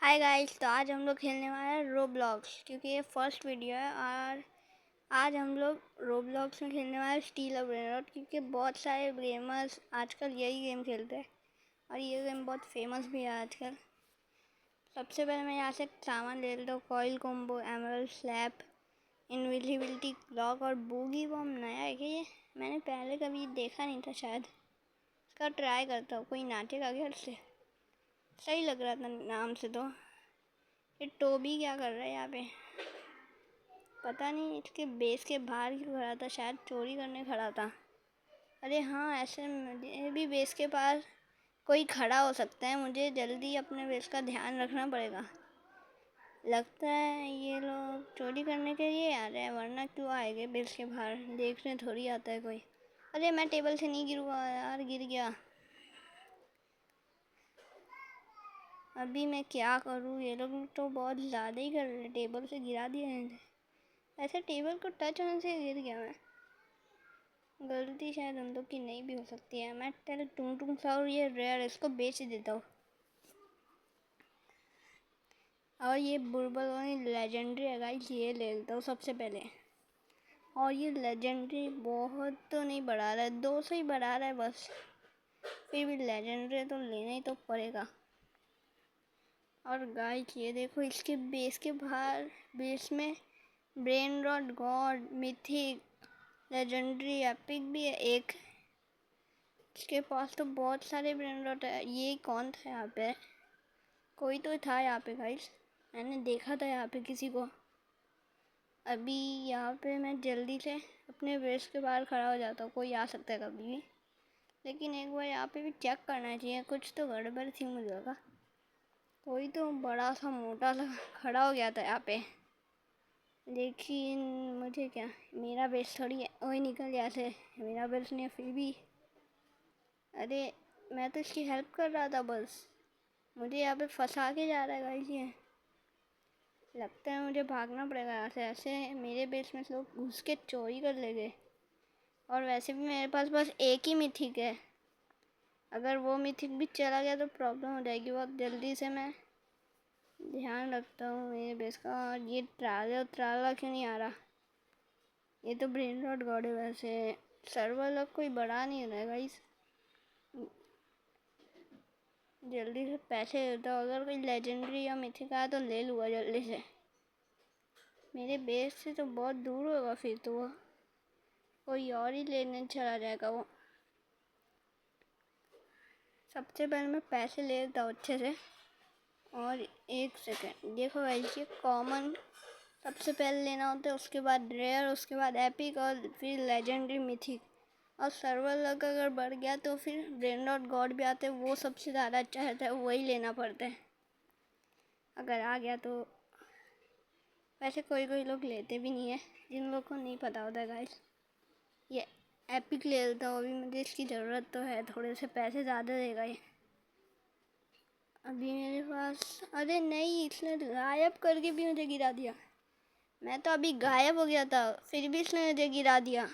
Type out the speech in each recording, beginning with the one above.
Hi guys, तो आज हम लोग खेलने वाले हैं रोब्लॉक्स, क्योंकि ये फर्स्ट वीडियो है। और आज हम लोग रोब्लॉक्स में खेलने वाले स्टील ऑफ रेनरोड, क्योंकि बहुत सारे गेमर्स आजकल यही गेम खेलते हैं और ये गेम बहुत फेमस भी है आजकल। सबसे पहले मैं यहाँ से सामान ले लेता हूँ। Coil combo, emerald slab, invisibility cloak और बूगी बॉम्ब। नया है क्या ये? मैंने पहले कभी देखा नहीं था शायद। इसका ट्राई करता हूँ। कोई नाचेगा घर से? सही लग रहा था नाम से तो। ये टोबी क्या कर रहा है यहाँ पे? पता नहीं इसके बेस के बाहर क्यों खड़ा था, शायद चोरी करने खड़ा था। अरे हाँ, ऐसे मुझे भी बेस के पास कोई खड़ा हो सकता है। मुझे जल्दी अपने बेस का ध्यान रखना पड़ेगा। लगता है ये लोग चोरी करने के लिए आ रहे हैं, वरना क्यों आएंगे बेस के बाहर? देखने थोड़ी आता है कोई। अरे मैं टेबल से नहीं गिरूँगा यार, गिर गया। अभी मैं क्या करूँ? ये लोग तो बहुत ज़्यादा ही कर रहे हैं, टेबल से गिरा दिए हैं। ऐसे टेबल को टच होने से गिर गया मैं। गलती शायद उन लोग की नहीं भी हो सकती है। मैं पहले टूं टूं सा और ये रेयर इसको बेच देता हूँ। और ये बुर्बल लेजेंडरी है गाइस, ये ले लेता हूँ सबसे पहले। और ये लेजेंडरी बहुत तो नहीं बढ़ा रहा है, 200 ही बढ़ा रहा है बस। फिर भी लेजेंडरी तो लेना ही तो पड़ेगा। और गाइस ये देखो, इसके बेस के बाहर बेस में brain rot, god, mythic, legendary, epic भी है एक। इसके पास तो बहुत सारे ब्रेन रॉट है। ये कौन था यहाँ पे? कोई तो था यहाँ पे गाइस, मैंने देखा था यहाँ पे किसी को। अभी यहाँ पे मैं जल्दी से अपने बेस के बाहर खड़ा हो जाता हूँ, कोई आ सकता है कभी भी। लेकिन एक बार यहाँ पे भी चेक करना चाहिए, कुछ तो गड़बड़ थी मुझे लगा। कोई तो बड़ा सा मोटा सा खड़ा हो गया था यहाँ पे। लेकिन मुझे क्या, मेरा बेस थोड़ी है। वही निकल यहाँ से, मेरा बेस नहीं है फिर भी। अरे मैं तो इसकी हेल्प कर रहा था बस, मुझे यहाँ पे फंसा के जा रहा है गाइस ये। लगता है मुझे भागना पड़ेगा यहाँ से। ऐसे मेरे बेस में लोग घुस के चोरी कर लेंगे। और वैसे भी मेरे पास बस एक ही मिथिक है। अगर वो मिथिक भी चला गया तो प्रॉब्लम हो जाएगी। बहुत जल्दी से मैं ध्यान रखता हूँ मेरे बेस का। और ये ट्राला क्यों नहीं आ रहा? ये तो ब्रेन रॉट गॉड है। वैसे सर्वर लग कोई बड़ा नहीं रहा है गाइस। जल्दी से पैसे देता हूँ। अगर कोई लेजेंडरी या मिथिक आया तो ले लूँगा जल्दी से। मेरे बेस से तो बहुत दूर होगा, फिर तो वो कोई और ही लेने चला जाएगा वो। सबसे पहले मैं पैसे ले लेता हूँ अच्छे से। और एक सेकेंड देखो गाइस, ये कॉमन सबसे पहले लेना होता है, उसके बाद रेयर, उसके बाद एपिक और फिर लेजेंडरी, मिथिक। और सर्वर लग अगर बढ़ गया तो फिर ब्रेन रॉट गॉड भी आते हैं, वो सबसे ज़्यादा अच्छा रहता है, वही लेना पड़ता है अगर आ गया तो। वैसे कोई कोई लोग लेते भी नहीं है, जिन लोग को नहीं पता होता है गाइस। ये एपिक ले लेता हूँ, अभी मुझे इसकी ज़रूरत तो है, थोड़े से पैसे ज़्यादा देगा ये अभी मेरे पास। अरे नहीं, इसने गायब करके भी मुझे गिरा दिया। मैं तो अभी गायब हो गया था, फिर भी इसने मुझे गिरा दिया।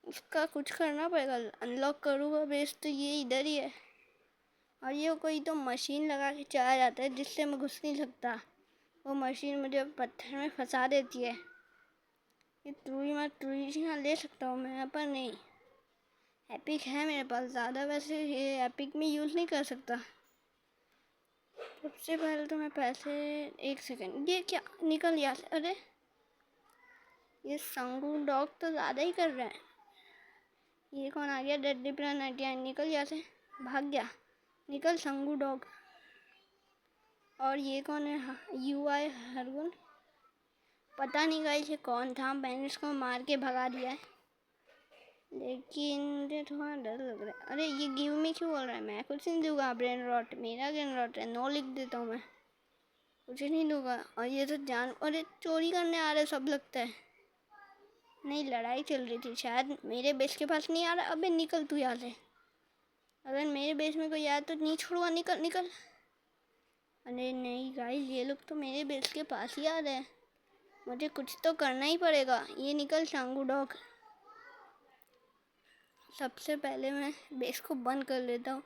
उसका कुछ करना पड़ेगा। अनलॉक करूँगा बेस तो ये इधर ही है। और ये कोई तो मशीन लगा के चला जाता है, जिससे मैं घुस नहीं सकता। वो मशीन मुझे पत्थर में फंसा देती है। ये ट्रूई ले सकता हूँ मैं, पर नहीं। एपिक है मेरे पास ज़्यादा, वैसे ये एपिक में यूज़ नहीं कर सकता। सबसे पहले तो मैं पैसे, एक सेकेंड, ये क्या निकल गया? अरे ये संगू डॉग तो ज़्यादा ही कर रहा है। ये कौन आ गया? डेड डिप्रा 99, निकल गया से, भाग गया। निकल संगू डॉग। और ये कौन है? UI हरगुन, पता नहीं गाइस ये कौन था। मैंने इसको मार के भगा दिया है, लेकिन मुझे थोड़ा डर लग रहा है। अरे ये गिव मी क्यों बोल रहा है? मैं कुछ नहीं दूंगा। ब्रेन रॉट, मेरा ब्रेन रॉट है, नो लिख देता हूँ मैं, कुछ नहीं दूंगा। और ये तो जान, अरे चोरी करने आ रहे सब लगता है। नहीं, लड़ाई चल रही थी शायद। मेरे बेस के पास नहीं आ रहा। अबे निकल तू यहाँ से। अगर मेरे बेस में कोई आया तो नहीं छोड़ूंगा, निकल निकल। अरे नहीं गाइस, ये लोग तो मेरे बेस के पास ही आ रहे हैं, मुझे कुछ तो करना ही पड़ेगा। ये निकल सांगू डॉग। सबसे पहले मैं बेस को बंद कर लेता हूँ।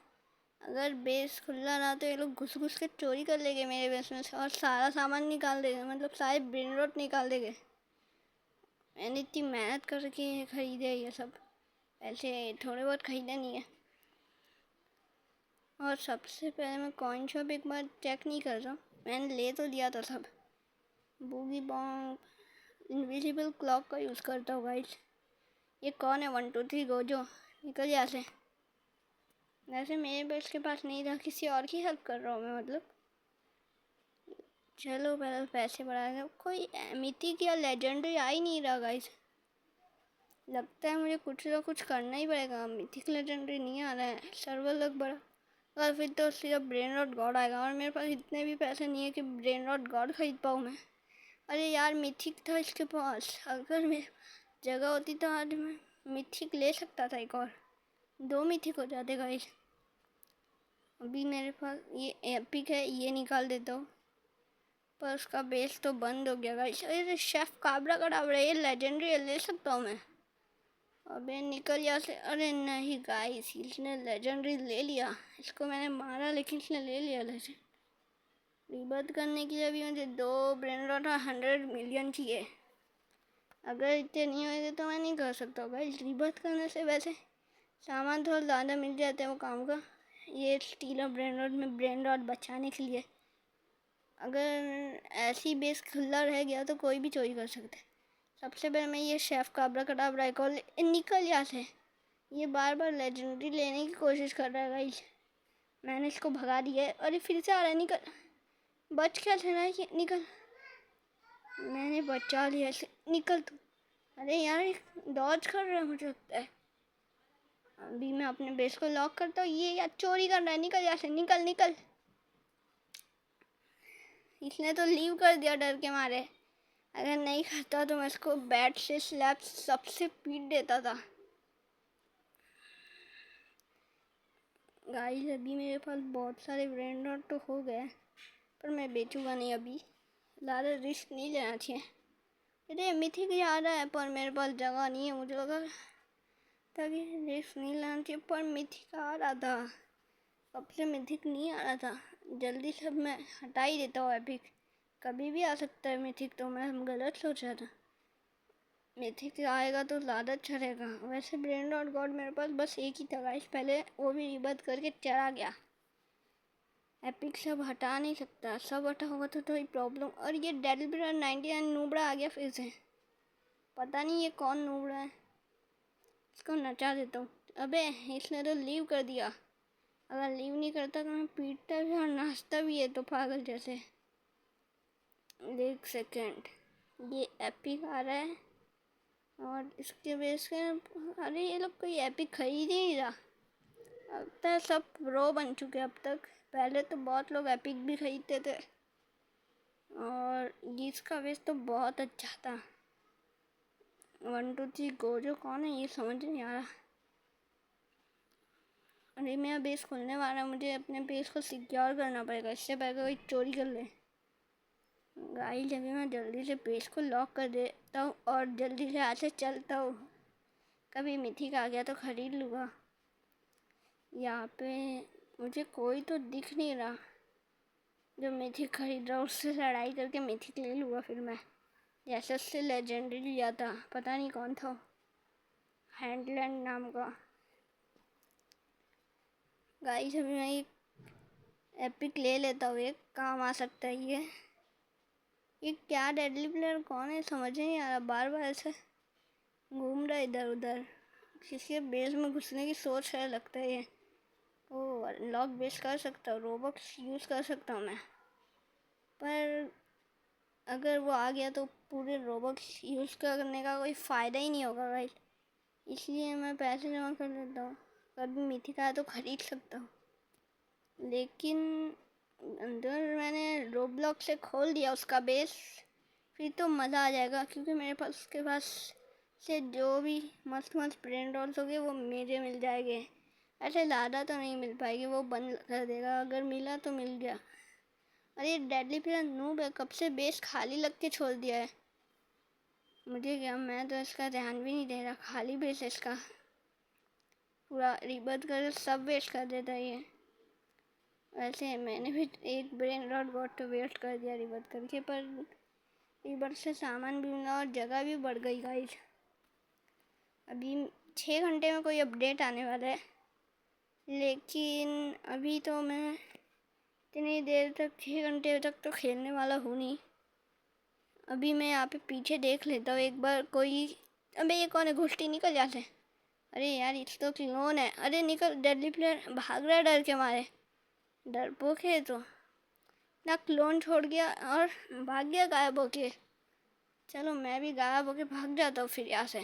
अगर बेस खुला रहा तो ये लोग घुस घुस के चोरी कर लेंगे मेरे बेस में से और सारा सामान निकाल देंगे, मतलब सारे ब्रेन रॉट निकाल देंगे। मैंने इतनी मेहनत करके खरीदे ये सब, ऐसे थोड़े बहुत खरीदे नहीं है। और सबसे पहले मैं कॉइन शॉप एक बार चेक नहीं कर रहा, मैंने ले तो लिया था सब। बूगी बॉम्ब, इनविजिबल क्लॉक का यूज़ करता हूँ गाइस। ये कौन है 1 2 3 गो जो निकल यहाँ से। वैसे मेरे बस के पास नहीं था, किसी और की हेल्प कर रहा हूँ मैं, मतलब। चलो पहले पैसे बढ़ा दो। कोई मिथिक या लेजेंडरी आ ही नहीं रहा गाइस। लगता है मुझे कुछ ना कुछ करना ही पड़ेगा। मिथिक लेजेंडरी नहीं आ रहा है, सर्वर लग बड़ा, और फिर तो सिर्फ ब्रेन रॉट गॉड आएगा और मेरे पास इतने भी पैसे नहीं है कि ब्रेन रॉट गॉड खरीद पाऊँ मैं। अरे यार मिथिक था इसके पास, अगर मेरे जगह होती तो आज मैं मिथिक ले सकता था। एक और 2 मिथिक हो जाते गाइस। अभी मेरे पास ये एपिक है, ये निकाल देता हूँ, पर उसका बेस तो बंद हो गया गाइस। अरे शेफ काबरा का डाबरा, ये लेजेंडरी ले सकता हूँ मैं। अबे निकल यहाँ से। अरे नहीं गाइस, इसने लेजेंडरी ले लिया। इसको मैंने मारा लेकिन इसने ले लिया लेजेंड। रिबर्थ करने के लिए भी मुझे 2 ब्रेन रॉट और 100 मिलियन चाहिए। अगर इतने नहीं होंगे तो मैं नहीं कर सकता गाइस। रिबर्थ करने से वैसे सामान थोड़ा ज़्यादा मिल जाते हैं वो काम का। ये स्टीलर ब्रेन रॉट में ब्रेन रॉट बचाने के लिए। अगर ऐसी बेस खुला रह गया तो कोई भी चोरी कर सकता है। सबसे पहले मैं ये शेफ काबरा कटाबरा को निकल यहाँ से। ये बार बार लेजेंडरी लेने की कोशिश कर रहा है गाइस। मैंने इसको भगा दिया है। अरे फिर से आ रहा है, निकल। बच क्या था ना, ये निकल। मैंने बचा लिया इसे, निकल तू। अरे यार डॉज कर रहा है मुझे लगता है। अभी मैं अपने बेस को लॉक करता हूँ। ये यार चोरी कर रहा है, निकल यहाँ से, निकल निकल। इसने तो लीव कर दिया डर के मारे। अगर नहीं करता तो मैं इसको बैट से स्लैप सबसे पीट देता था। गाइस अभी मेरे पास बहुत सारे ब्रेन रॉट तो हो गए, पर मैं बेचूंगा नहीं अभी, ज़्यादा रिस्क नहीं लेना चाहिए। अरे मिथिक आ रहा है पर मेरे पास जगह नहीं है, मुझे लगा ताकि रिस्क नहीं लेना चाहिए, पर मिथिक आ रहा था। कब से मिथिक नहीं आ रहा था। जल्दी से मैं हटा ही देता हूँ एपिक, कभी भी आ सकता है मिथिक, तो मैं गलत सोच रहा था। मिथिक आएगा तो ज़्यादा अच्छा रहेगा। वैसे ब्रेन रॉट गॉड मेरे पास बस एक ही था गाइस पहले, वो भी रिबर्थ करके चला गया। एपिक सब हटा नहीं सकता, सब हटा होगा तो थोड़ी प्रॉब्लम। और ये डेडल ब्रेड 99 नूबड़ा आ गया फिर से। पता नहीं ये कौन नूबड़ा है, इसको नचा देता हूँ। अबे इसने तो लीव कर दिया। अगर लीव नहीं करता तो मैं पीटता भी और नाचता भी है तो पागल जैसे। एक सेकेंड, ये एपिक आ रहा है और इसके बेस के। अरे ये लोग कोई एपिक खरीद ही नहीं रहा। अब तक सब प्रो बन चुके अब तक। पहले तो बहुत लोग एपिक भी खरीदते थे और इसका बेस तो बहुत अच्छा था। 1 2 3 गोजो कौन है ये समझ नहीं आ रहा। अरे मेरा बेस खुलने वाला है, मुझे अपने बेस को सिक्योर करना पड़ेगा, इससे पहले कोई चोरी कर ले। गाइस अभी मैं जल्दी से पेज को लॉक कर देता हूँ और जल्दी से यहाँ से चलता हूँ। कभी मिथिक आ गया तो ख़रीद लूँगा। यहाँ पे मुझे कोई तो दिख नहीं रहा जो मिथिक खरीद रहा, उससे लड़ाई करके मिथिक ले लूँगा फिर मैं। जैसे उससे लेजेंडरी लिया था, पता नहीं कौन था, हैंडलैंड नाम का। गाइस अभी मैं एक एपिक ले लेता हूँ, एक काम आ सकता है ये क्या डेडली प्लेयर कौन है समझ नहीं आ रहा, बार बार ऐसे घूम रहा है इधर उधर। किसी बेस में घुसने की सोच है लगता है ये। ओ लॉक बेस कर सकता हूँ, रोबक्स यूज़ कर सकता हूँ मैं, पर अगर वो आ गया तो पूरे रोबक्स यूज़ करने का कोई फ़ायदा ही नहीं होगा भाई। इसलिए मैं पैसे जमा कर लेता हूँ, कभी मिथिक आया तो ख़रीद सकता हूँ। लेकिन अंदर मैंने रोब्लॉक से खोल दिया उसका बेस, फिर तो मज़ा आ जाएगा क्योंकि मेरे पास उसके पास से जो भी मस्त मस्त ब्रेन रॉल्स हो गए वो मुझे मिल जाएंगे। ऐसे ज़्यादा तो नहीं मिल पाएगी, वो बंद कर देगा, अगर मिला तो मिल गया। अरे डेडली प्लेयर नूब है, कब से बेस खाली लग के छोड़ दिया है। मुझे क्या, मैं तो इसका ध्यान भी नहीं दे रहा, खाली बेस है इसका, पूरा रिबर्थ कर सब वेस्ट कर देता है ये। वैसे मैंने भी एक ब्रेन रॉट गॉट तो वेस्ट कर दिया रिवर्ट करके, पर रिवर्ट से सामान भी मिला और जगह भी बढ़ गई गाइस। अभी 6 घंटे में कोई अपडेट आने वाला है, लेकिन अभी तो मैं इतनी देर तक 6 घंटे तक तो खेलने वाला हूँ नहीं। अभी मैं यहाँ पे पीछे देख लेता हूँ एक बार कोई। अबे ये कौन है, घुसटी निकल जाते। अरे यार ये तो क्लोन है। अरे निकल, डेडली प्लेयर भाग रहा है डर के मारे। डरपोक है तो ना, क्लोन छोड़ गया और भाग गया गायब होके। चलो मैं भी गायब होके भाग जाता हूँ फिर यहाँ से।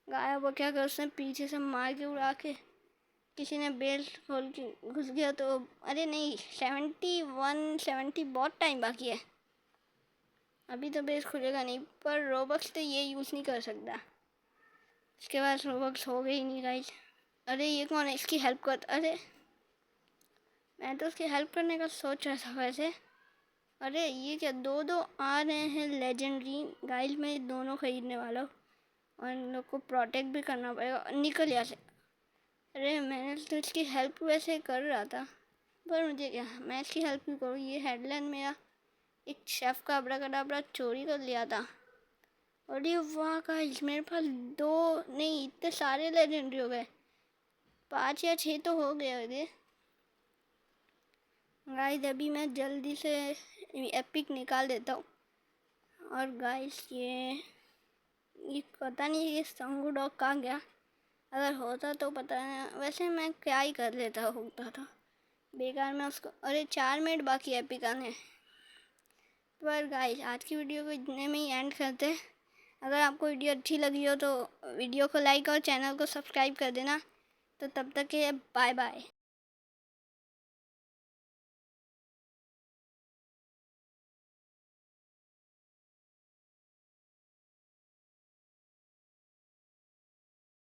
गायब हो क्या कर, उसने पीछे से मार के उड़ा के, किसी ने बेल्ट खोल के घुस गया तो। अरे नहीं, 70 बहुत टाइम बाकी है। अभी तो बेस खुलेगा नहीं, पर रोबक्स तो ये यूज़ नहीं कर सकता, इसके पास रोबक्स हो गई नहीं गाइस। अरे ये कौन है, इसकी हेल्प कर। अरे मैं तो उसकी हेल्प करने का सोच रहा था वैसे। अरे ये क्या, दो दो आ रहे हैं लेजेंडरी गाइस। मैं दोनों खरीदने वाला हूँ और इन लोग को प्रोटेक्ट भी करना पड़ेगा। निकल यहाँ से। अरे मैंने तो इसकी हेल्प वैसे कर रहा था, पर मुझे क्या, मैं इसकी हेल्प क्यों करूँ। ये हेडलाइन मेरा एक शेफ का अब्राकडाब्रा चोरी कर लिया था। अरे वाह गाइस, मेरे पास 2 नहीं, इतने सारे लेजेंडरी हो गए। 5 या 6 तो हो गए होंगे गाइस। अभी मैं जल्दी से एपिक निकाल देता हूँ। और गाइस ये पता नहीं ये संगू डॉग कहाँ गया। अगर होता तो पता नहीं, वैसे मैं क्या ही कर लेता होता था बेकार में उसको। अरे 4 मिनट बाकी एपिक आने। पर गाइस आज की वीडियो को इतने में ही एंड करते हैं। अगर आपको वीडियो अच्छी लगी हो तो वीडियो को लाइक और चैनल को सब्सक्राइब कर देना। तो तब तक के बाय बाय।